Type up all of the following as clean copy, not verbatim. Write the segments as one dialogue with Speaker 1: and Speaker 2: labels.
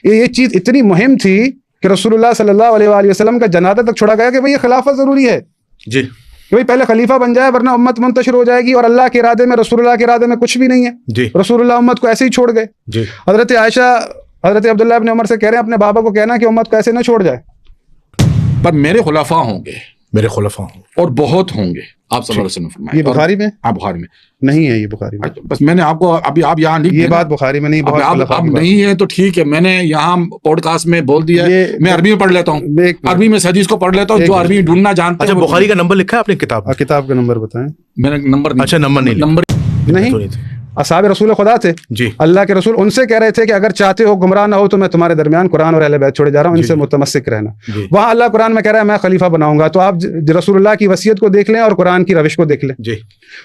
Speaker 1: یہ چیز اتنی مہم تھی کہ رسول اللہ صلی اللہ علیہ وآلہ وسلم کا جنازہ تک چھوڑا گیا کہ بھئی یہ خلافت ضروری ہے
Speaker 2: جی
Speaker 1: کہ بھئی پہلے خلیفہ بن جائے ورنہ امت منتشر ہو جائے گی، اور اللہ کے ارادے میں، رسول اللہ کے ارادے میں کچھ بھی نہیں ہے.
Speaker 2: جی
Speaker 1: رسول اللہ امت کو ایسے ہی چھوڑ گئے.
Speaker 2: جی
Speaker 1: حضرت عائشہ حضرت عبداللہ ابن عمر سے کہہ رہے ہیں اپنے بابا کو کہنا کہ امت کو ایسے نہ چھوڑ جائے.
Speaker 3: پر میرے خلفاء ہوں گے،
Speaker 2: میرے خلفاء ہوں
Speaker 3: اور بہت ہوں گے. آپ صلی اللہ علیہ وسلم فرمائے.
Speaker 1: یہ بخاری میں؟
Speaker 3: ہاں بخاری میں
Speaker 1: نہیں ہے، یہ بخاری میں.
Speaker 3: بس میں نے آپ کو ابھی آپ یہاں لکھ
Speaker 1: یہ بات بخاری میں نہیں، بہت خلفاء
Speaker 3: اب
Speaker 1: کی بات.
Speaker 3: نہیں ہے تو ٹھیک ہے، میں نے یہاں پوڈ کاسٹ میں بول دیا ہے. میں عربی میں پڑھ لیتا ہوں، عربی میں حدیث کو پڑھ لیتا ہوں، جو عربی ڈھونڈنا جانتا
Speaker 2: اچھا بخاری کا نمبر لکھا ہے اپنی کتاب میں؟
Speaker 1: کتاب کا نمبر بتائیں.
Speaker 3: میں نے نمبر
Speaker 2: اچھا نمبر
Speaker 1: نہیں. اصحاب رسول خدا تھے
Speaker 2: جی.
Speaker 1: اللہ کے رسول ان سے کہہ رہے تھے کہ اگر چاہتے ہو گمراہ نہ ہو تو میں تمہارے درمیان قرآن اور اہل بیت چھوڑے جا رہا ہوں، ان سے متمسک رہنا. وہاں اللہ قرآن میں کہہ رہا ہے میں خلیفہ بناؤں گا. تو آپ رسول اللہ کی وصیت کو دیکھ لیں اور قرآن کی روش کو دیکھ لیں.
Speaker 2: جی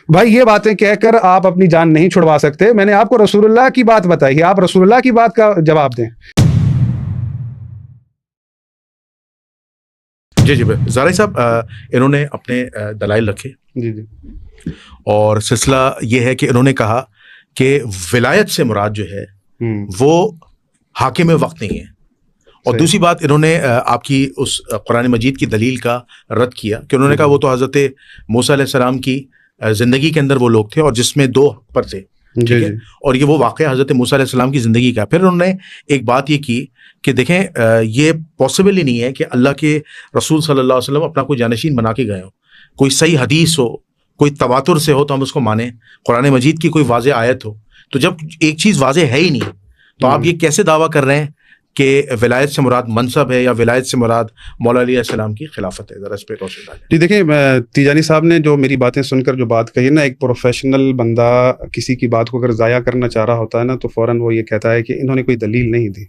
Speaker 1: بھائی یہ باتیں کہہ کر آپ اپنی جان نہیں چھڑوا سکتے. میں نے آپ کو رسول اللہ کی بات بتائی ہے، آپ رسول اللہ کی بات کا جواب دیں.
Speaker 2: جی جی زارعی صاحب انہوں نے اپنے دلائل رکھے.
Speaker 1: جی جی.
Speaker 2: اور سلسلہ یہ ہے کہ انہوں نے کہا کہ ولایت سے مراد جو ہے وہ حاکم وقت نہیں ہے. اور دوسری بات انہوں نے آپ کی اس قرآن مجید کی دلیل کا رد کیا کہ انہوں نے کہا وہ تو حضرت موسیٰ علیہ السلام کی زندگی کے اندر وہ لوگ تھے اور جس میں 2 پر تھے، ٹھیک ہے، اور یہ وہ واقعہ حضرت موسیٰ علیہ السلام کی زندگی کا. پھر انہوں نے ایک بات یہ کی کہ دیکھیں یہ پاسبل ہی نہیں ہے کہ اللہ کے رسول صلی اللہ علیہ وسلم اپنا کوئی جانشین بنا کے گئے ہو، کوئی صحیح حدیث ہو، کوئی تواتر سے ہو تو ہم اس کو مانیں، قرآن مجید کی کوئی واضح آیت ہو. تو جب ایک چیز واضح ہے ہی نہیں تو آپ یہ کیسے دعویٰ کر رہے ہیں کہ ولایت سے مراد منصب ہے یا ولایت سے مراد مولا علیہ السلام کی خلافت ہے؟ ذرا اس پہ روشنی ڈالیں.
Speaker 1: جی دیکھیں، تیجانی صاحب نے جو میری باتیں سن کر جو بات کہی نا، ایک پروفیشنل بندہ کسی کی بات کو اگر ضائع کرنا چاہ رہا ہوتا ہے نا تو فوراً وہ یہ کہتا ہے کہ انہوں نے کوئی دلیل نہیں دی.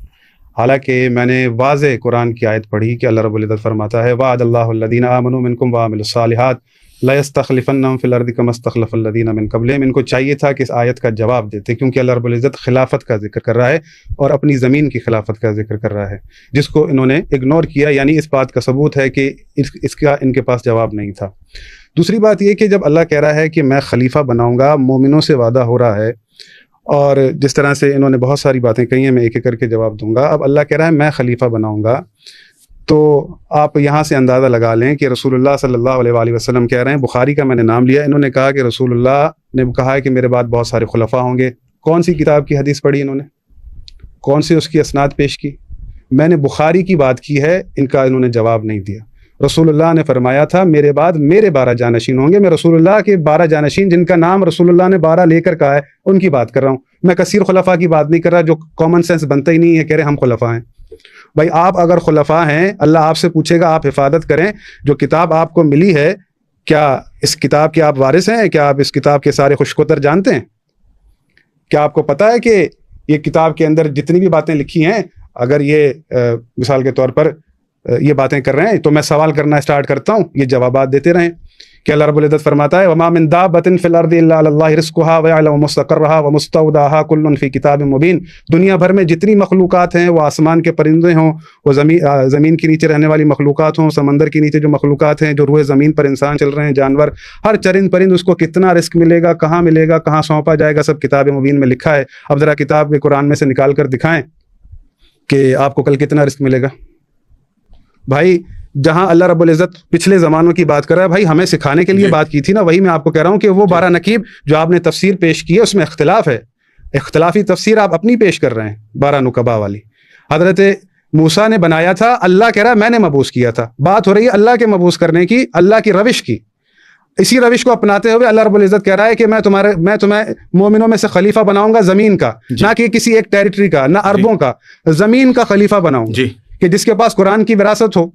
Speaker 1: حالانکہ میں نے واضح قرآن کی آیت پڑھی کہ اللہ رب العزت فرماتا ہے وعد اللہ الذین آمنوا منکم وعملوا الصالحات لَيَسْتَخْلِفَنَّهُمْ فِي الْأَرْضِ كَمَا اسْتَخْلَفَ الَّذِينَ مِن قَبْلِهِمْ. ان کو چاہیے تھا کہ اس آیت کا جواب دیتے، کیونکہ اللہ رب العزت خلافت کا ذکر کر رہا ہے اور اپنی زمین کی خلافت کا ذکر کر رہا ہے، جس کو انہوں نے اگنور کیا. یعنی اس بات کا ثبوت ہے کہ اس کا ان کے پاس جواب نہیں تھا. دوسری بات یہ کہ جب اللہ کہہ رہا ہے کہ میں خلیفہ بناؤں گا، مومنوں سے وعدہ ہو رہا ہے، اور جس طرح سے انہوں نے بہت ساری باتیں کہی ہیں میں ایک ایک کر کے جواب دوں گا. اب اللہ کہہ رہا ہے میں خلیفہ بناؤں گا، تو آپ یہاں سے اندازہ لگا لیں کہ رسول اللہ صلی اللہ علیہ وآلہ وسلم کہہ رہے ہیں، بخاری کا میں نے نام لیا، انہوں نے کہا کہ رسول اللہ نے کہا ہے کہ میرے بعد بہت سارے خلفاء ہوں گے. کون سی کتاب کی حدیث پڑھی انہوں نے؟ کون سی اس کی اسناد پیش کی؟ میں نے بخاری کی بات کی ہے، ان کا انہوں نے جواب نہیں دیا. رسول اللہ نے فرمایا تھا میرے بعد میرے 12 جانشین ہوں گے. میں رسول اللہ کے 12 جانشین جن کا نام رسول اللہ نے 12 لے کر کہا ہے ان کی بات کر رہا ہوں. میں کثیر خلفاء کی بات نہیں کر رہا جو کامن سینس بنتا ہی نہیں ہے، کہہ رہے ہم خلفاء ہیں. بھائی آپ اگر خلفاء ہیں، اللہ آپ سے پوچھے گا، آپ حفاظت کریں. جو کتاب آپ کو ملی ہے، کیا اس کتاب کے آپ وارث ہیں؟ کیا آپ اس کتاب کے سارے خوشکوتر جانتے ہیں؟ کیا آپ کو پتہ ہے کہ یہ کتاب کے اندر جتنی بھی باتیں لکھی ہیں، اگر یہ مثال کے طور پر یہ باتیں کر رہے ہیں تو میں سوال کرنا اسٹارٹ کرتا ہوں، یہ جوابات دیتے رہیں کہ اللہ رب العزت فرماتا ہے وَمَا مِن دَابَّةٍ فِي الْأَرْضِ إِلَّا عَلَى اللَّهِ رِزْقُهَا وَيَعْلَمُ مُسْتَقَرَّهَا وَمُسْتَوْدَعَهَا كُلٌّ فِي كِتَابٍ مُبِينٍ. دنیا بھر میں جتنی مخلوقات ہیں، وہ آسمان کے پرندے ہوں، وہ زمین کے نیچے رہنے والی مخلوقات ہوں، سمندر کے نیچے جو مخلوقات ہیں، جو روئے زمین پر انسان چل رہے ہیں، جانور، ہر چرند پرند اس کو کتنا رزق ملے گا، کہاں ملے گا، کہاں سونپا جائے گا، سب کتاب مبین میں لکھا ہے. اب ذرا کتاب کے قرآن میں سے نکال کر دکھائیں کہ آپ کو کل کتنا رزق ملے گا. بھائی جہاں اللہ رب العزت پچھلے زمانوں کی بات کر رہا ہے، بھائی ہمیں سکھانے کے لیے بات کی تھی نا، وہی میں آپ کو کہہ رہا ہوں کہ وہ 12 نقیب جو آپ نے تفسیر پیش کی ہے اس میں اختلاف ہے، اختلافی تفسیر آپ اپنی پیش کر رہے ہیں 12 نقبا والی. حضرت موسیٰ نے بنایا تھا، اللہ کہہ رہا ہے میں نے مبعوث کیا تھا. بات ہو رہی ہے اللہ کے مبعوث کرنے کی، اللہ کی روش کی. اسی روش کو اپناتے ہوئے اللہ رب العزت کہہ رہا ہے کہ میں تمہیں مومنوں میں سے خلیفہ بناؤں گا، زمین کا، نہ کہ کسی ایک ٹیریٹری کا، نہ عربوں کا، زمین کا خلیفہ بناؤں کہ جس کے پاس قرآن کی وراثت ہو.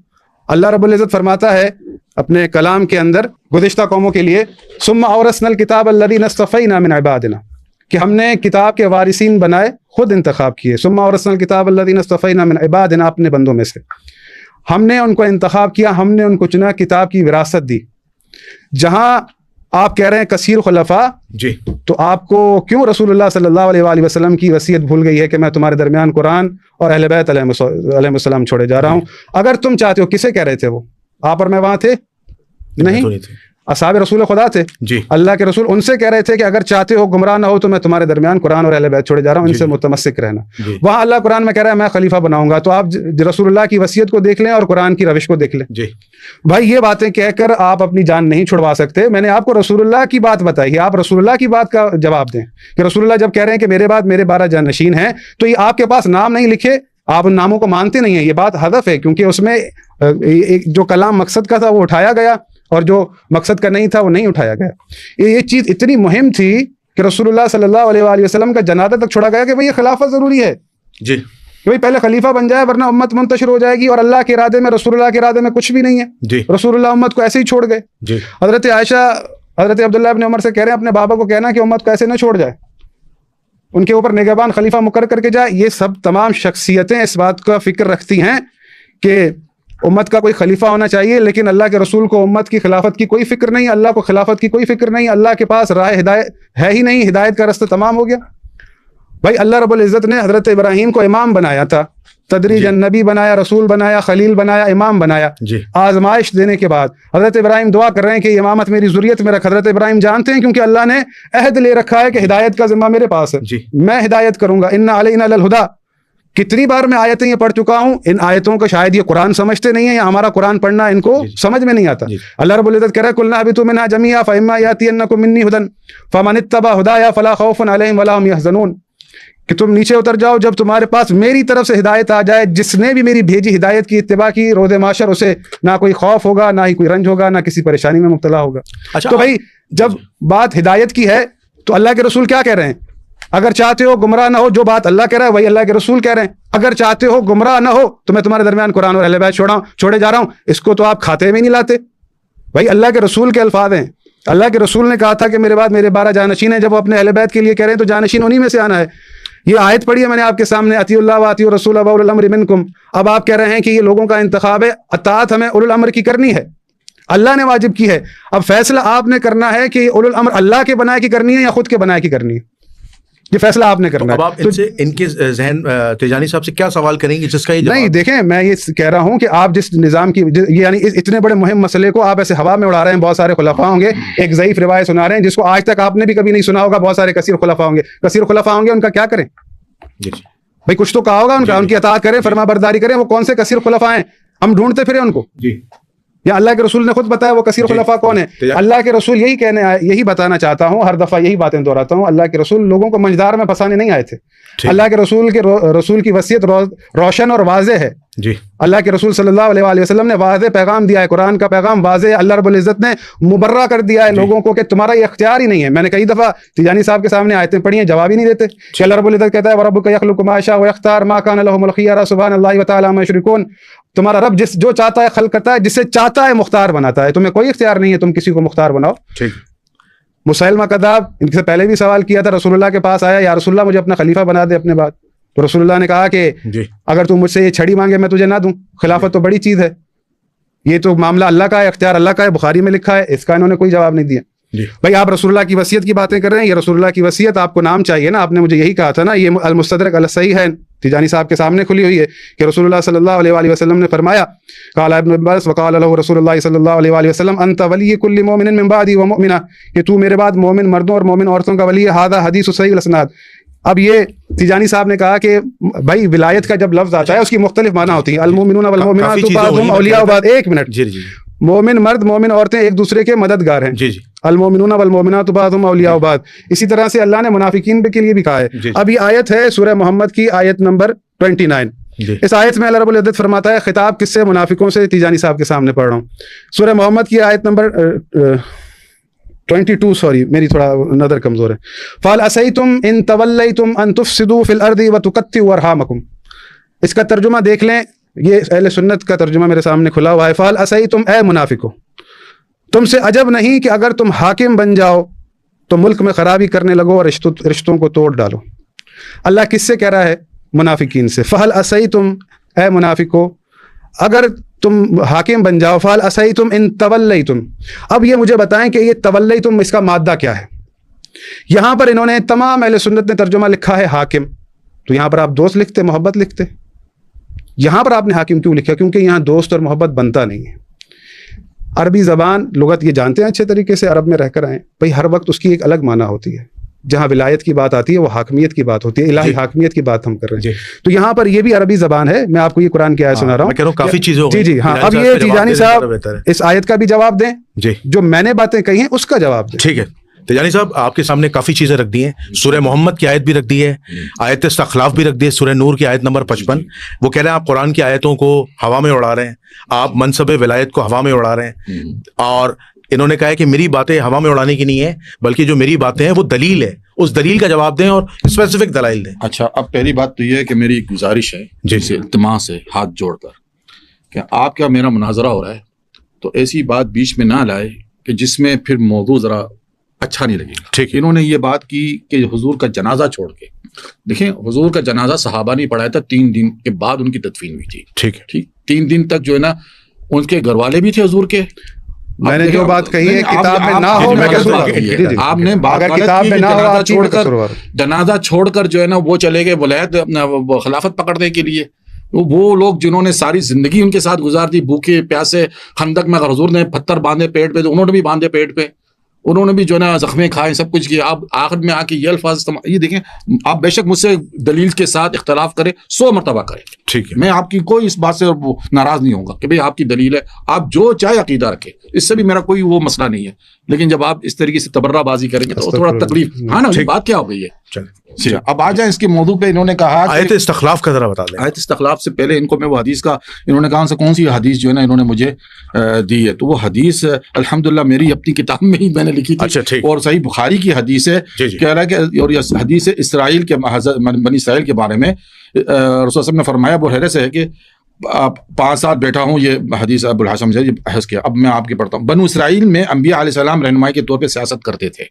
Speaker 1: اللہ رب العزت فرماتا ہے اپنے کلام کے اندر گزشتہ قوموں کے لیے ثم اورثنا الکتاب الذین اصطفینا من عبادنا، کہ ہم نے کتاب کے وارثین بنائے، خود انتخاب کیے. ثم اورثنا الکتاب الذین اصطفینا من عبادنا، اپنے بندوں میں سے ہم نے ان کو انتخاب کیا، ہم نے ان کو چنا، کتاب کی وراثت دی. جہاں آپ کہہ رہے ہیں کثیر خلفاء، تو آپ کو کیوں رسول اللہ صلی اللہ علیہ وآلہ وسلم کی وصیت بھول گئی ہے کہ میں تمہارے درمیان قرآن اور اہل بیت علیہ السلام چھوڑے جا رہا ہوں؟ اگر تم چاہتے ہو، کسے کہہ رہے تھے وہ؟ آپ اور میں وہاں تھے نہیں. اصحاب رسول خدا تھے
Speaker 2: جی،
Speaker 1: اللہ کے رسول ان سے کہہ رہے تھے کہ اگر چاہتے ہو گمراہ نہ ہو تو میں تمہارے درمیان قرآن اور اہل بیت چھوڑے جا رہا ہوں، ان سے متمسک رہنا. وہاں اللہ قرآن میں کہہ رہا ہے میں خلیفہ بناؤں گا. تو آپ رسول اللہ کی وصیت کو دیکھ لیں اور قرآن کی روش کو دیکھ لیں. بھائی یہ باتیں کہہ کر آپ اپنی جان نہیں چھڑوا سکتے. میں نے آپ کو رسول اللہ کی بات بتائی ہے، آپ رسول اللہ کی بات کا جواب دیں کہ رسول اللہ جب کہہ رہے ہیں کہ میرے بعد میرے 12 جانشین ہیں، تو یہ آپ کے پاس نام نہیں لکھے، آپ ان ناموں کو مانتے نہیں ہیں. یہ بات ہدف ہے، کیونکہ اس میں جو کلام مقصد کا تھا وہ اٹھایا گیا اور جو مقصد کا نہیں تھا وہ نہیں اٹھایا گیا. یہ چیز اتنی مہم تھی کہ رسول اللہ صلی اللہ علیہ وآلہ وسلم کا جنازہ تک چھوڑا گیا کہ بھئی یہ خلافت ضروری ہے
Speaker 2: جی،
Speaker 1: کہ بھئی پہلے خلیفہ بن جائے ورنہ امت منتشر ہو جائے گی، اور اللہ کے ارادے میں رسول اللہ کے ارادے میں کچھ بھی نہیں ہے.
Speaker 2: جی،
Speaker 1: رسول اللہ امت کو ایسے ہی چھوڑ گئے.
Speaker 2: جی،
Speaker 1: حضرت عائشہ حضرت عبداللہ ابن عمر سے کہہ رہے ہیں اپنے بابا کو کہنا کہ امت کو ایسے نہ چھوڑ جائے، ان کے اوپر نگہبان خلیفہ مقرر کر کے جائے. یہ سب تمام شخصیتیں اس بات کا فکر رکھتی ہیں کہ امت کا کوئی خلیفہ ہونا چاہیے، لیکن اللہ کے رسول کو امت کی خلافت کی کوئی فکر نہیں، اللہ کو خلافت کی کوئی فکر نہیں. اللہ کے پاس راہ ہدایت ہے ہی نہیں، ہدایت کا رستہ تمام ہو گیا. بھائی اللہ رب العزت نے حضرت ابراہیم کو امام بنایا تھا، تدریجاً نبی بنایا، رسول بنایا، خلیل بنایا، امام بنایا. آزمائش دینے کے بعد حضرت ابراہیم دعا کر رہے ہیں کہ امامت میری ذریت میں رکھ. حضرت ابراہیم جانتے ہیں کیونکہ اللہ نے عہد لے رکھا ہے کہ ہدایت کا ذمہ میرے پاس ہے، میں ہدایت کروں گا. ان علینا للہدیٰ. کتنی بار میں آیتیں یہ پڑھ چکا ہوں، ان آیتوں کو شاید یہ قرآن سمجھتے نہیں ہیں یا ہمارا قرآن پڑھنا ان کو سمجھ میں نہیں آتا. اللہ رب العزت کہہ رہا ہے قُلْ اهْبِطُوا مِنْهَا جَمِيعًا فَإِمَّا يَأْتِيَنَّكُم مِّنِّي هُدًى فَمَنِ اتَّبَعَ هُدَايَ فَلَا خَوْفٌ عَلَيْهِمْ وَلَا هُمْ يَحْزَنُونَ. کہ تم نیچے اتر جاؤ جب تمہارے پاس میری طرف سے ہدایت آ جائے. جس نے بھی میری بھیجی ہدایت کی اتباع کی، روز معاشر اسے نہ کوئی خوف ہوگا، نہ ہی کوئی رنج ہوگا، نہ کسی پریشانی میں مبتلا ہوگا. تو بھائی جب بات ہدایت کی ہے تو اللہ کے رسول کیا کہہ رہے ہیں؟ اگر چاہتے ہو گمراہ نہ ہو، جو بات اللہ کہہ رہا ہے وہی اللہ کے رسول کہہ رہے ہیں. اگر چاہتے ہو گمراہ نہ ہو تو میں تمہارے درمیان قرآن اور اہل بیت چھوڑے جا رہا ہوں. اس کو تو آپ کھاتے میں نہیں لاتے. بھائی اللہ کے رسول کے الفاظ ہیں. اللہ کے رسول نے کہا تھا کہ میرے بعد میرے 12 جانشین ہیں. جب وہ اپنے اہل بیت کے لیے کہہ رہے ہیں تو جانشین انہی میں سے آنا ہے. یہ آیت پڑھی ہے میں نے آپ کے سامنے، اطیعوا اللہ واطیعوا الرسول واولی الامر منکم. اب آپ کہہ رہے ہیں کہ یہ لوگوں کا انتخاب ہے، اطاعت ہمیں اولو الامر کی کرنی ہے، اللہ نے واجب کی ہے. اب فیصلہ آپ نے کرنا ہے کہ اولو الامر اللہ کے بنائے کی کرنی ہے یا خود کے بنائے کی کرنی ہے. یہ فیصلہ آپ نے کرنا ہے.
Speaker 2: اب آپ ان کے ذہن تیجانی صاحب سے کیا سوال کریں گے جس کا یہ
Speaker 1: نہیں دیکھیں، میں یہ کہہ رہا ہوں کہ آپ جس نظام کی یعنی اتنے بڑے مہم مسئلے کو آپ ایسے ہوا میں اڑا رہے ہیں. بہت سارے خلفاء ہوں گے، ایک ضعیف روایت سنا رہے ہیں جس کو آج تک آپ نے بھی کبھی نہیں سنا ہوگا. بہت سارے کثیر خلفاء ہوں گے، کثیر خلفاء ہوں گے، ان کا کیا کریں؟ بھائی کچھ تو کہا ہوگا ان کا، ان کی اطاعت کریں، فرما برداری کریں. وہ کون سے کثیر خلفاء ہیں؟ ہم ڈھونڈتے پھرے ان کو. یا اللہ کے رسول نے خود بتایا وہ کثیر خلفاء کون ہے؟ اللہ کے رسول یہی بتانا چاہتا ہوں، ہر دفعہ یہی باتیں دہراتا ہوں. اللہ کے رسول لوگوں کو منجدار میں پھنسانے نہیں آئے تھے. اللہ کے رسول کی وصیت روشن اور واضح ہے. اللہ کے رسول صلی اللہ علیہ وآلہ وسلم نے واضح پیغام دیا ہے، قرآن کا پیغام واضح ہے. اللہ رب العزت نے مبرہ کر دیا ہے لوگوں کو کہ تمہارا یہ اختیار ہی نہیں ہے. میں نے کئی دفعہ تیجانی صاحب کے سامنے آیتیں پڑھی ہیں، جواب ہی نہیں دیتے. کہ اللہ رب العزت کہتا ہے وَرَبُّكَ يَخْلُقُ مَا يَشَاءُ وَيَخْتَارُ مَا كَانَ لَهُمُ الْخِيَرَةُ سُبْحَانَ اللَّهِ وَتَعَالَىٰ عَمَّا يُشْرِكُونَ. تمہارا رب جو چاہتا ہے خلق کرتا ہے، جسے چاہتا ہے مختار بناتا ہے. تمہیں کوئی اختیار نہیں ہے تم کسی کو مختار بناؤ. مسیلمہ کذاب ان سے پہلے بھی سوال کیا تھا، رسول اللہ کے پاس آیا، یا رسول اللہ مجھے اپنا خلیفہ بنا دے اپنے بعد. تو رسول اللہ نے کہا کہ اگر تو مجھ سے یہ چھڑی مانگے میں تجھے نہ دوں. خلافت تو بڑی چیز ہے، یہ تو معاملہ اللہ کا ہے، اختیار اللہ کا ہے. بخاری میں لکھا ہے، اس کا انہوں نے کوئی جواب نہیں دیا. بھائی آپ رسول اللہ کی وصیت کی باتیں کر رہے ہیں، یہ رسول اللہ کی وصیت آپ کو نام چاہیے نا. آپ نے مجھے یہی کہا تھا نا، یہ المستدرک علی الصحیح ہے، تیجانی صاحب کے سامنے کھلی ہوئی ہے کہ رسول اللہ صلی اللہ علیہ وآلہ وسلم نے فرمایا، قال ابن عباس وقال له رسول اللہ صلی اللہ علیہ وآلہ وسلم انت ولی کل مومن من بعدی ومؤمنہ، کہ تو میرے بعد مومن مردوں اور مومن عورتوں کا ولی ہے. ھذا حدیث صحیح الاسناد. اب یہ تیجانی صاحب نے کہا کہ بھائی ولایت کا جب لفظ آتا ہے اس کی مختلف معنی ہوتی ہیں. المؤمنون والمؤمنات بعضهم اولیاء بعض. ایک منٹ، مومن مرد مومن عورتیں ایک دوسرے کے مددگار ہیں. المؤمنون والمؤمنات بعضهم اولیاء بعض. اسی طرح سے اللہ نے منافقین کے لیے بھی کہا ہے. اب یہ آیت ہے سورہ محمد کی آیت نمبر 29. اس آیت میں اللہ رب العزت فرماتا ہے، خطاب کس سے؟ منافقوں سے. تیجانی صاحب کے سامنے پڑھ رہا ہوں سورہ محمد کی آیت نمبر 22. سوری میری تھوڑا نظر کمزور ہے. فَهَلْ عَصَيْتُمْ إِن تَوَلَّيْتُمْ أَن تُفْسِدُوا فِي الْأَرْضِ وَتُقَطِّعُوا أَرْحَامَكُمْ. اس کا ترجمہ دیکھ لیں، یہ اہل سنت کا ترجمہ میرے سامنے کھلا ہوا ہے. فَهَلْ عَصَيْتُمْ، اے منافقو، تم سے عجب نہیں کہ اگر تم حاکم بن جاؤ تو ملک میں خرابی کرنے لگو اور رشتوں کو توڑ ڈالو. اللہ کس سے کہہ رہا ہے؟ منافقین سے. فَهَلْ عَصَيْتُمْ، اے منافقو، اگر تم حاکم بن جاؤ. فَهَلْ عَصَيْتُمْ إِن تَوَلَّيْتُمْ. اب یہ مجھے بتائیں کہ یہ تولیتم اس کا مادہ کیا ہے؟ یہاں پر انہوں نے تمام اہل سنت نے ترجمہ لکھا ہے حاکم. تو یہاں پر آپ دوست لکھتے، محبت لکھتے. یہاں پر آپ نے حاکم کیوں لکھا؟ کیونکہ یہاں دوست اور محبت بنتا نہیں ہے. عربی زبان لغت یہ جانتے ہیں اچھے طریقے سے، عرب میں رہ کر آئے، بھائی ہر وقت اس کی ایک الگ معنی ہوتی ہے. جہاں ولایت کی بات آتی ہے وہ حاکمیت کی بات ہوتی ہے، الہی حاکمیت کی بات ہم کر رہے ہیں. تو یہاں پر یہ بھی عربی زبان ہے. میں آپ کو یہ قرآن کی آیت سنا رہا ہوں.
Speaker 2: کافی چیزیں
Speaker 1: جی ہاں. اب یہ تیجانی صاحب اس آیت کا بھی جواب دیں، جو میں نے باتیں کہی ہیں اس کا جواب دیں.
Speaker 2: ٹھیک ہے تیجانی صاحب، آپ کے سامنے کافی چیزیں رکھ دی ہیں. سورہ محمد کی آیت بھی رکھ دی ہے، آیت استخلاف بھی رکھ دی ہے، سورہ نور کی آیت نمبر 55. وہ کہہ رہے ہیں آپ قرآن کی آیتوں کو ہوا میں اڑا رہے ہیں، آپ منصب ولایت کو ہوا میں اڑا رہے ہیں. اور انہوں نے کہا ہے کہ میری باتیں ہوا میں اڑانے کی نہیں ہے، بلکہ جو میری باتیں ہیں وہ دلیل ہے. اس دلیل کا جواب دیں اور اسپیسیفک دلائل دیں.
Speaker 3: اچھا، اب پہلی بات تو یہ ہے کہ میری ایک گزارش ہے جیسے التماس ہے ہاتھ جوڑ کر کہ آپ کا میرا مناظرہ ہو رہا ہے تو ایسی بات بیچ میں نہ لائے کہ جس میں پھر موضوع ذرا اچھا نہیں لگے گا.
Speaker 2: ٹھیک.
Speaker 3: انہوں نے یہ بات کی کہ حضور کا جنازہ چھوڑ کے، دیکھیں حضور کا جنازہ صحابہ نہیں پڑھایا تھا، 3 دن کے بعد ان کی تدفین ہوئی تھی.
Speaker 2: ٹھیک ہے.
Speaker 3: ٹھیک، 3 دن تک جو ہے نا ان کے گھر والے بھی تھے حضور کے.
Speaker 1: میں نے جو بات کہی ہے کتاب میں نہ ہو،
Speaker 3: آپ نے
Speaker 1: کتاب میں نہ ہو
Speaker 3: جنازہ چھوڑ کر جو ہے نا وہ چلے گئے ولایت خلافت پکڑنے کے لیے. وہ لوگ جنہوں نے ساری زندگی ان کے ساتھ گزار دی، بھوکے پیاسے، خندق میں اگر حضور نے پتھر باندھے پیٹ پہ تو انہوں نے بھی باندھے پیٹ پہ، انہوں نے بھی جو ہے نا زخمیں کھائے، سب کچھ کیا. آپ آخر میں آ کے یہ الفاظ یہ دیکھیں، آپ بے شک مجھ سے دلیل کے ساتھ اختلاف کریں، 100 مرتبہ کریں.
Speaker 2: ٹھیک ہے.
Speaker 3: میں آپ کی کوئی اس بات سے ناراض نہیں ہوں گا کہ بھئی آپ کی دلیل ہے، آپ جو چاہے عقیدہ رکھیں، اس سے بھی میرا کوئی وہ مسئلہ نہیں ہے. لیکن جب آپ اس طریقے سے تبرہ بازی کریں گے تو تھوڑا تکلیف. ہاں نا، بات کیا ہو گئی ہے. اب آ جائیں اس کے موضوع پہ. انہوں نے کہا
Speaker 2: آیت استخلاف کا ذرا بتا دیں.
Speaker 3: آیت استخلاف سے پہلے ان کو میں وہ حدیث کا، انہوں نے کہا کون سی حدیث جو ہے نا انہوں نے مجھے دی ہے، تو وہ حدیث الحمدللہ میری اپنی کتاب میں ہی میں نے لکھی تھی، اور صحیح بخاری کی حدیث ہے. کہہ رہا ہے کہ اور یہ حدیث اسرائیل کے بنی اسرائیل کے بارے میں رسول صلی اللہ علیہ وسلم نے فرمایا، ابو ہریرہ سے ہے کہ 5 سال بیٹھا ہوں، یہ حدیث ابو الحسن سے بحث کیا. اب میں آپ کے پڑھتا ہوں. بنو اسرائیل میں انبیاء علیہ السلام رہنمائی کے طور پہ سیاست کرتے تھے.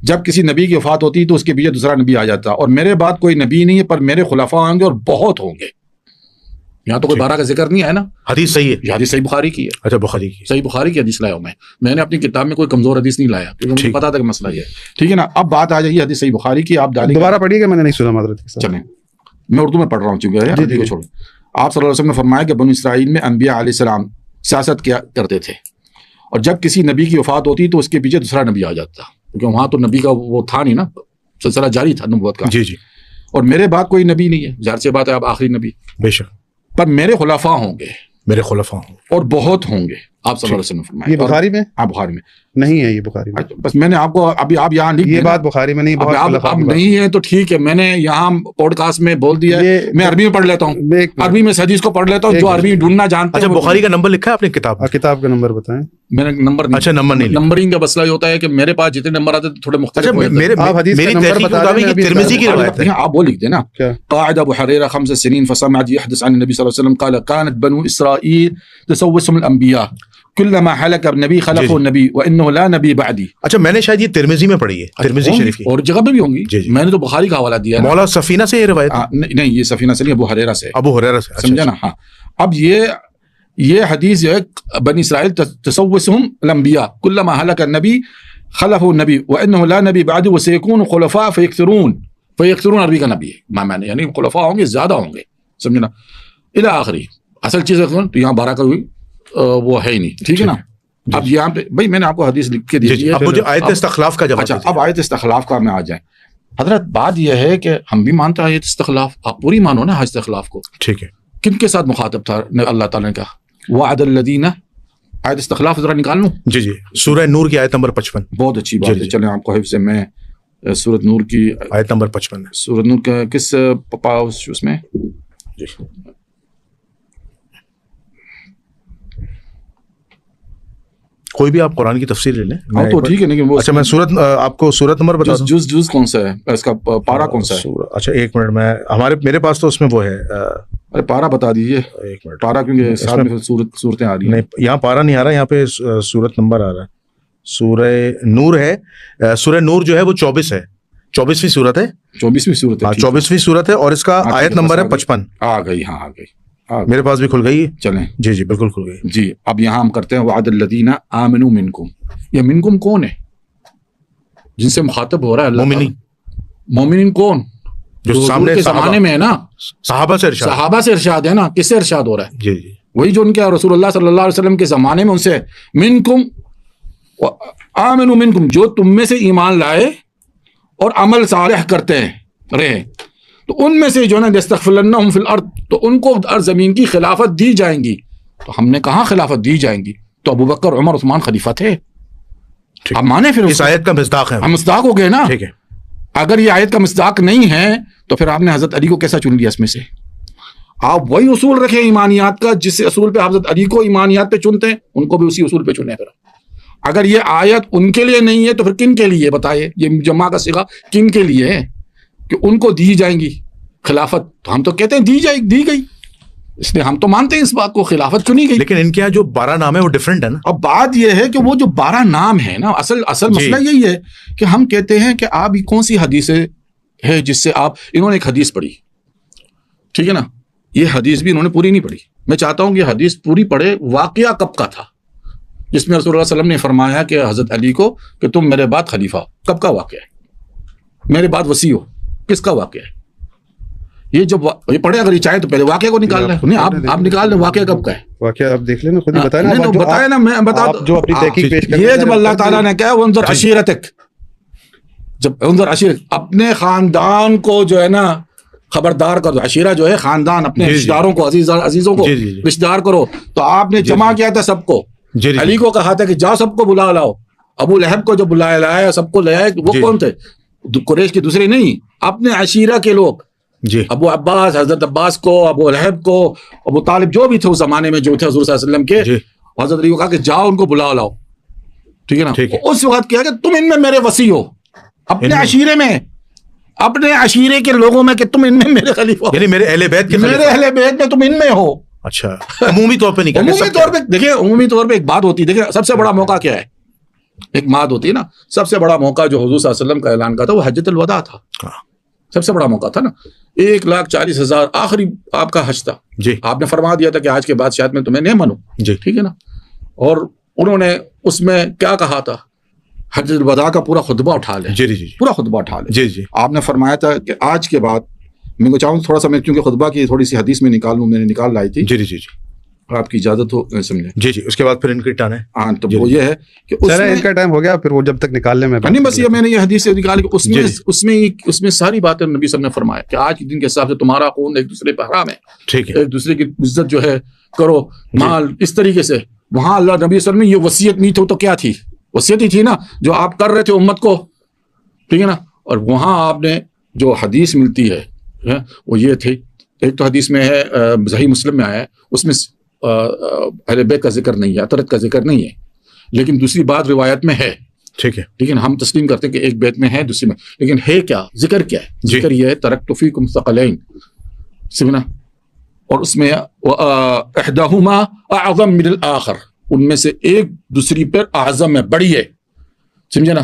Speaker 3: جب کسی نبی کی وفات ہوتی تو اس کے پیچھے دوسرا نبی آ جاتا، اور میرے بعد کوئی نبی نہیں ہے پر میرے خلفاء آئیں گے اور بہت ہوں گے. یہاں تو کوئی 12 کا ذکر نہیں ہے نا.
Speaker 2: حدیث صحیح ہے،
Speaker 3: یہ حدیث صحیح بخاری کی ہے.
Speaker 2: اچھا، بخاری کی،
Speaker 3: صحیح بخاری کی حدیث لایا ہوں میں نے اپنی کتاب میں کوئی کمزور حدیث نہیں لایا کیونکہ مجھے پتا تھا کہ مسئلہ یہ ہے. ٹھیک ہے نا. اب بات آ جائیے حدیث صحیح بخاری کی. آپ
Speaker 1: دوبارہ پڑھیے گا، میں نے نہیں سنا معذرت.
Speaker 3: چلیں میں اردو میں پڑھ رہا ہوں چونکہ حدیث کو چھوڑیں. آپ صلی اللہ علیہ وسلم نے فرمایا کہ بنو اسرائیل میں انبیاء علیہ السلام سیاست کیا کرتے تھے، اور جب کسی نبی کی وفات ہوتی تو اس کے پیچھے دوسرا نبی آ جاتا، کیونکہ وہاں تو نبی کا وہ تھا نہیں نا، سلسلہ جاری تھا نبوت کا.
Speaker 2: جی.
Speaker 3: اور میرے بعد کوئی نبی نہیں ہے، ظاہر سی بات ہے آپ آخری نبی.
Speaker 2: بے شک.
Speaker 3: پر میرے خلفاء ہوں گے،
Speaker 2: میرے خلفاء ہوں
Speaker 3: اور بہت ہوں گے. آپ صلی اللہ علیہ وسلم نے فرمایا.
Speaker 1: یہ بخاری میں؟
Speaker 3: ہاں بخاری میں
Speaker 1: نہیں ہے، یہ بخاری میں.
Speaker 3: بس میں نے آپ کو ابھی آپ یہاں لکھ
Speaker 1: یہ بات بخاری میں نہیں،
Speaker 3: اب نہیں ہے تو ٹھیک ہے، میں نے یہاں پوڈ کاسٹ میں بول دیا ہے. میں عربی میں پڑھ لیتا ہوں، عربی میں حدیث کو پڑھ لیتا ہوں، جو عربی ڈھونڈنا جانتا ہے.
Speaker 2: اچھا، بخاری کا نمبر لکھا ہے اپنی کتاب میں؟
Speaker 1: کتاب کا نمبر بتائیں.
Speaker 3: میں نے نمبر نہیں.
Speaker 2: اچھا، نمبر نہیں.
Speaker 3: نمبرنگ کا مسئلہ یہ ہوتا ہے کہ میرے پاس جتنے نمبر آتے ہیں تھوڑے مختلف.
Speaker 2: میری تحقیق کے مطابق یہ ترمذی کی روایت ہے.
Speaker 3: آپ وہ لکھ دیں نا. قاعد ابو حریرہ 5 سنين فسمع يحدث عن النبي صلى الله عليه وسلم قال كانت بنو اسرائيل تسوسهم الانبياء كلما حلق النبي خلفه النبي وانه لا نبي بعدي.
Speaker 2: اچھا، میں نے شاید یہ ترمذی میں پڑھی ہے، ترمذی شریف کی،
Speaker 3: اور جگہ پہ بھی ہوں گی. میں نے تو بخاری کا حوالہ دیا.
Speaker 2: مولا سفینہ سے یہ روایت
Speaker 3: نہیں، یہ سفینہ سے نہیں، ابو حریرہ سے.
Speaker 2: ابو حریرہ سے،
Speaker 3: سمجھا نا. ہاں، اب یہ حدیث جو ہے بنی اسرائیل تسوسهم الانبیاء كلما حلق النبي خلفه النبي وانه لا نبي بعده وسيكون خلفاء فيكثرون عربی کا نبی ہے معنی، یعنی خلفاء ہوں گے، زیادہ ہوں گے. سمجھے نا. الی آخری. اصل چیز ہے تو یہاں 12 کا ہوئی وہ ہے ہی نہیں. ٹھیک ہے نا. اب یہاں پہ بھائی میں نے آپ کو حدیث لکھ کے دی ہے.
Speaker 2: اب مجھے آیت استخلاف کا جواب.
Speaker 3: اچھا، اب آیت استخلاف کا میں آ جائیں. حضرت بات یہ ہے کہ ہم بھی مانتے ہیں آیت استخلاف، آپ پوری مانو نا آیت استخلاف کو.
Speaker 2: ٹھیک ہے.
Speaker 3: کن کے ساتھ مخاطب تھا اللہ تعالیٰ نے کہا وعد الذین. آیت استخلاف ذرا نکال لوں.
Speaker 2: جی. سورہ نور کی آیت نمبر 55.
Speaker 3: بہت اچھی بات ہے. چلیں آپ کو حفظ سے میں سورۃ نور کی
Speaker 2: آیت نمبر 55 ہے.
Speaker 3: سورۃ نور کا کس اس میں
Speaker 2: جی کوئی بھی آپ قرآن کی تفسیر لے لیں.
Speaker 3: ہاں تو ٹھیک ہے. لیکن
Speaker 2: اچھا، میں سورت آپ کو سورت نمبر بتا دوں.
Speaker 3: جز کون سا ہے اس کا، پارا کون سا ہے؟
Speaker 2: اچھا ایک منٹ، میں میرے پاس تو اس میں وہ ہے.
Speaker 3: ارے پارا بتا دیجیے.
Speaker 2: ایک منٹ.
Speaker 3: پارا کیونکہ ساتھ میں صورتیں آ رہی ہیں.
Speaker 2: نہیں، یہاں پارا نہیں آ رہا، یہاں پہ سورت نمبر آ رہا ہے. سورہ نور ہے. سورہ نور جو ہے وہ 24 ہے، 24ویں سورت ہے. 24ویں سورت ہے. 24ویں سورت ہے اور اس کا آیت نمبر ہے 55.
Speaker 3: آ گئی. ہاں آ گئی.
Speaker 2: میرے پاس بھی کھل گئی.
Speaker 3: چلیں.
Speaker 2: جی بالکل کھل گئی.
Speaker 3: جی اب یہاں ہم کرتے ہیں وعد الذین آمنوا منکم. یہ منکم کون ہے جن سے مخاطب ہو رہا ہے اللہ؟ مومنین کون؟ جو سامنے زمانے میں ہے نا،
Speaker 2: صحابہ سے ارشاد
Speaker 3: ہے نا. کس سے ارشاد ہو رہا ہے؟
Speaker 2: جی
Speaker 3: وہی جو ان کے رسول اللہ صلی اللہ علیہ وسلم کے زمانے میں ان سے منکم آمنوا منکم، جو تم میں سے ایمان لائے اور عمل صالح کرتے ہیں رہے، تو ان میں سے جو ہے نا یستخلفنہم فی الارض، تو ان کو زمین کی خلافت دی جائیں گی. تو ہم نے کہاں خلافت دی جائیں گی؟ تو ابو بکر عمر عثمان خلیفہ تھے. اب مانے پھر
Speaker 2: اس آیت کا مصداق ہے،
Speaker 3: ہم مصداق ہو گئے نا.
Speaker 2: ٹھیک ہے،
Speaker 3: اگر یہ آیت کا مصداق نہیں ہے تو پھر آپ نے حضرت علی کو کیسا چن لیا اس میں سے؟ آپ وہی اصول رکھیں ایمانیات کا جس اصول پہ حضرت علی کو ایمانیات پہ چنتے ہیں، ان کو بھی اسی اصول پہ چنے. پھر اگر یہ آیت ان کے لیے نہیں ہے تو پھر کن کے لیے بتائیے؟ یہ جمع کا صیغہ کن کے لیے ہے کہ ان کو دی جائیں گی خلافت؟ تو ہم تو کہتے ہیں دی گئی، اس لیے ہم تو مانتے ہیں اس بات کو، خلافت چنی گئی.
Speaker 2: لیکن ان کے یہاں جو 12 نام ہے وہ ڈیفرنٹ ہے نا.
Speaker 3: اب بات یہ ہے کہ وہ جو 12 نام ہے نا، اصل مسئلہ یہی ہے کہ ہم کہتے ہیں کہ آپ کون سی حدیث ہے جس سے آپ، انہوں نے ایک حدیث پڑھی، ٹھیک ہے نا، یہ حدیث بھی انہوں نے پوری نہیں پڑھی. میں چاہتا ہوں کہ یہ حدیث پوری پڑھے. واقعہ کب کا تھا جس میں رسول اللہ صلی اللہ علیہ وسلم نے فرمایا کہ حضرت علی کو کہ تم میرے بعد خلیفہ ہو؟ کب کا واقعہ ہے؟ میرے بعد وصی ہو، کس کا واقعہ ہے یہ؟ جو یہ پڑھے، اگر یہ چاہے تو پہلے واقعہ کو نکال لیں. نہیں، آپ نکال لیں واقعہ کب کا ہے.
Speaker 1: واقعہ آپ دیکھ لیں نا، خود ہی بتائیں نا.
Speaker 3: بتائیں نا، میں بتا
Speaker 1: جو اپنی تحقیق پیش کریں.
Speaker 3: یہ جب اللہ تعالیٰ نے کہا وانظر عشیرتک، جب انظر عشیرت، اپنے خاندان کو جو ہے نا خبردار کرو. عشیرہ جو ہے خاندان، اپنے رشتہ داروں کو، عزیزوں کو رشتہ دار کرو. تو آپ نے جمع کیا تھا سب کو. علی کو کہا تھا کہ جاؤ سب کو بلا لاؤ. ابو لہب کو جو لایا سب کو لے آئے. وہ کون تھے؟ قریش کے دوسرے نہیں، اپنے عشیرہ کے لوگ. ابو عباس، حضرت عباس کو، ابو لہب کو، ابو طالب، جو بھی تھے اس زمانے میں جو تھے حضور صلی اللہ علیہ وسلم کے. حضرت علی کو کہا کہ جاؤ ان کو بلا لاؤ، ٹھیک ہے نا. اس وقت کیا کہ تم ان میں میرے وصی ہو، اپنے عشیرے میں، اپنے عشیرے کے لوگوں میں، کہ تم ان میں میرے خلیفہ ہو،
Speaker 2: یعنی میرے اہل بیت کے،
Speaker 3: میرے اہل بیت میں تم ان میں ہو.
Speaker 2: اچھا، عمومی طور پہ نہیں،
Speaker 3: عمومی طور پہ دیکھیں، عمومی طور پہ ایک بات ہوتی ہے. دیکھیں سب سے بڑا موقع کیا ہے؟ ایک بات ہوتی ہے نا، سب سے بڑا موقع جو حضور صلی اللہ علیہ وسلم کا اعلان کا تھا وہ حجۃ الوداع تھا. سب سے بڑا موقع تھا نا. 1,40,000 آخری آپ کا حج تھا. آپ نے فرما دیا تھا کہ آج کے بعد شاید میں تمہیں نہیں مانوں، ٹھیک ہے نا. اور انہوں نے اس میں کیا کہا تھا؟ حجۃ الوداع کا پورا خطبہ اٹھا لے. پورا خطبہ اٹھا لے. آپ نے فرمایا تھا کہ آج کے بعد، میں کو چاہوں تھوڑا سا، میں کیونکہ خطبہ کی تھوڑی سی حدیث میں نکال لوں، میں نے نکال لائی تھی. آپ کی اجازت ہو سمجھے؟
Speaker 2: اس کے بعد پھر ان کی ٹان ہے.
Speaker 3: ہاں، تو وہ یہ ہے کہ
Speaker 1: ان کا ٹائم ہو گیا، پھر وہ جب تک نکال لیں.
Speaker 3: نہیں، بس یہ میں نے یہ حدیث سے نکال کے اس میں ساری باتیں نبی صلی اللہ علیہ وسلم نے فرمایا کہ آج کے دن کے حساب سے تمہارا خون ایک دوسرے پہ حرام ہے. ٹھیک ہے، ایک دوسرے کی عزت جو ہے کرو، مال اس طریقے سے. وہاں اللہ نبی صلی اللہ علیہ وسلم نے یہ وصیت نہیں تھی تو کیا تھی؟ وصیت ہی تھی نا جو آپ کر رہے تھے امت کو، ٹھیک ہے نا. اور وہاں آپ نے جو حدیث ملتی ہے وہ یہ تھی. ایک تو حدیث میں ہے، صحیح مسلم میں آیا ہے، اس میں اہل بیت کا ذکر نہیں ہے، اطرت کا ذکر نہیں ہے. لیکن دوسری بات روایت میں ہے، ٹھیک ہے، لیکن ہم تسلیم کرتے ہیں کہ ایک بیت میں ہے، دوسری میں. لیکن ہے کیا ذکر؟ کیا ہے ذکر؟ یہ ہے ترکت فیکم ثقلین، سمجھنا. اور اس میں احدہما اعظم من الاخر، ان میں سے ایک دوسری پر اعظم ہے، بڑی ہے، سمجھے نا.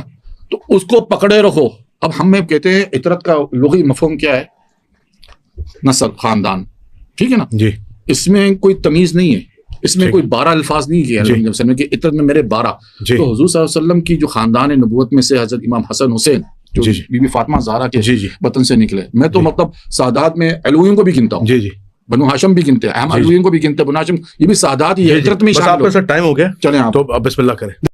Speaker 3: تو اس کو پکڑے رکھو. اب ہم میں کہتے ہیں عطرت کا لغوی مفہوم کیا ہے؟ نسل، خاندان، ٹھیک ہے نا. اس میں کوئی تمیز نہیں ہے، اس میں کوئی 12 الفاظ نہیں کیا کہ عطرت میں میرے 12. تو حضور صلی اللہ علیہ وسلم کی جو خاندان نبوت میں سے حضرت امام حسن حسین جو بی بی فاطمہ زہرا کے وطن سے نکلے. میں تو مطلب سادات میں علویوں کو بھی گنتا ہوں، بنو ہاشم بھی گنتے ہیں، احمد علویوں کو بھی گنتے ہیں، بنو ہاشم، یہ بھی سادات ہی ہے، عطرت میں شامل.
Speaker 2: ٹائم ہو گیا،
Speaker 3: چلیں آپ
Speaker 2: تو بسم اللہ کریں.